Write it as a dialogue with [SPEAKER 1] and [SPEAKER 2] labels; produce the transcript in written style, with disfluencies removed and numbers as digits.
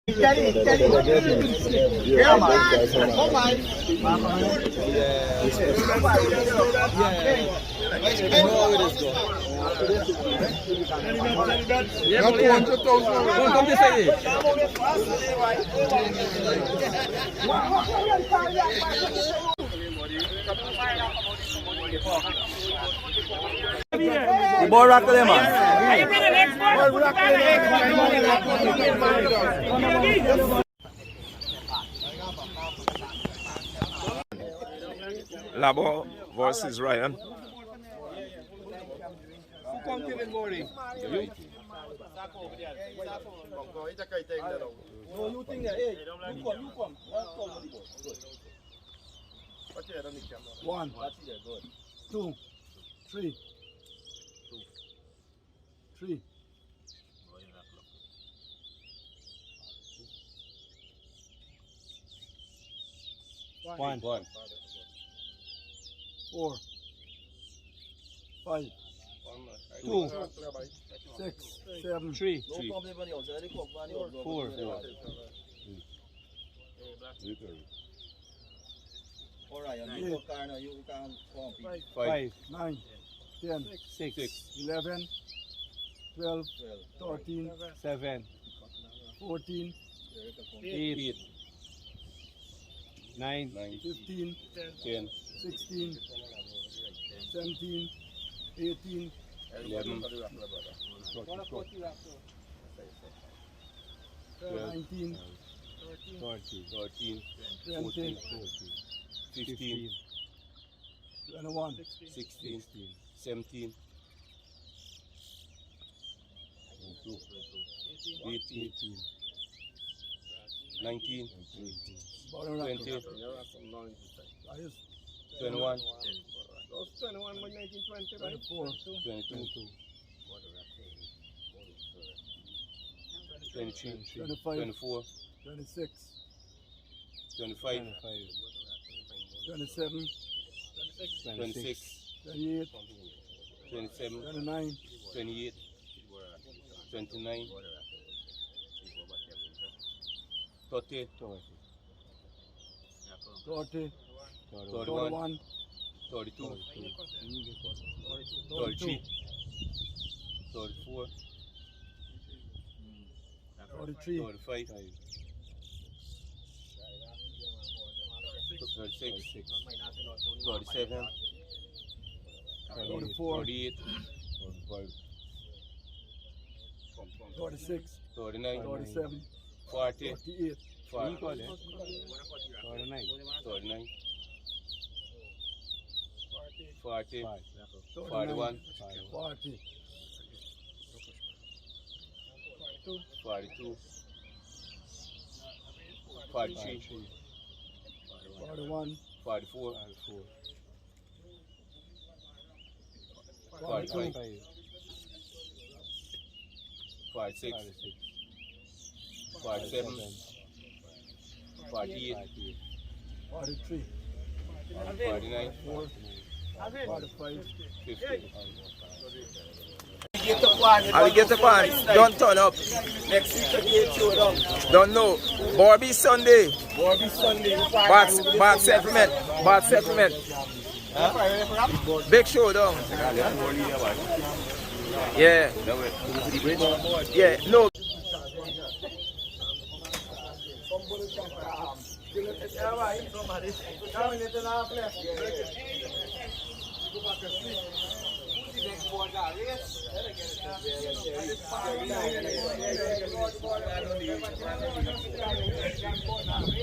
[SPEAKER 1] Yeah, man. Come on.
[SPEAKER 2] Not 200,000.
[SPEAKER 3] Come this way. The ball rock there, man.
[SPEAKER 2] LABBA versus Ryan.
[SPEAKER 1] One, two, three. Three.
[SPEAKER 3] One.
[SPEAKER 1] Four. Five.
[SPEAKER 3] Two.
[SPEAKER 1] Six. Seven.
[SPEAKER 3] Three. Four. Five.
[SPEAKER 1] 9, 10, 11, 12, 13,
[SPEAKER 3] 7.
[SPEAKER 1] 14,
[SPEAKER 3] 8. 9.
[SPEAKER 1] 15,
[SPEAKER 3] 10.
[SPEAKER 1] 16, 17, 18,
[SPEAKER 3] 11.
[SPEAKER 1] 19,
[SPEAKER 3] 13.
[SPEAKER 1] 20,
[SPEAKER 3] 15.
[SPEAKER 1] 21,
[SPEAKER 3] 16. 17. 18. 19. 20. 21.
[SPEAKER 1] 24,
[SPEAKER 3] 22. 23.
[SPEAKER 1] 25,
[SPEAKER 3] 24.
[SPEAKER 1] 26,
[SPEAKER 3] 25.
[SPEAKER 1] 27,
[SPEAKER 3] 26.
[SPEAKER 1] 28,
[SPEAKER 3] 27.
[SPEAKER 1] 29,
[SPEAKER 3] 28. 29. 30.
[SPEAKER 1] 30,
[SPEAKER 3] 31.
[SPEAKER 1] 31,
[SPEAKER 3] 32.
[SPEAKER 1] 32,
[SPEAKER 3] 33. 34.
[SPEAKER 1] 33,
[SPEAKER 3] 35. 36. 37.
[SPEAKER 1] 44,
[SPEAKER 3] 48.
[SPEAKER 1] 46,
[SPEAKER 3] 39.
[SPEAKER 1] 47,
[SPEAKER 3] 40.
[SPEAKER 1] 48,
[SPEAKER 3] 49. 40. 41.
[SPEAKER 1] 40,
[SPEAKER 3] 42. 43.
[SPEAKER 1] 41,
[SPEAKER 3] 44.
[SPEAKER 1] 42,
[SPEAKER 3] 46. 47. 48.
[SPEAKER 1] 43,
[SPEAKER 3] 49.
[SPEAKER 1] 45,
[SPEAKER 3] 50.
[SPEAKER 2] Alligator Pan, don't turn up.
[SPEAKER 1] Next week again, showdown.
[SPEAKER 2] Don't know. Barbie Sunday.
[SPEAKER 1] Barbie Sunday.
[SPEAKER 2] Bad settlement. Bad settlement. Big showdown. Yeah. Yeah. No.
[SPEAKER 1] Next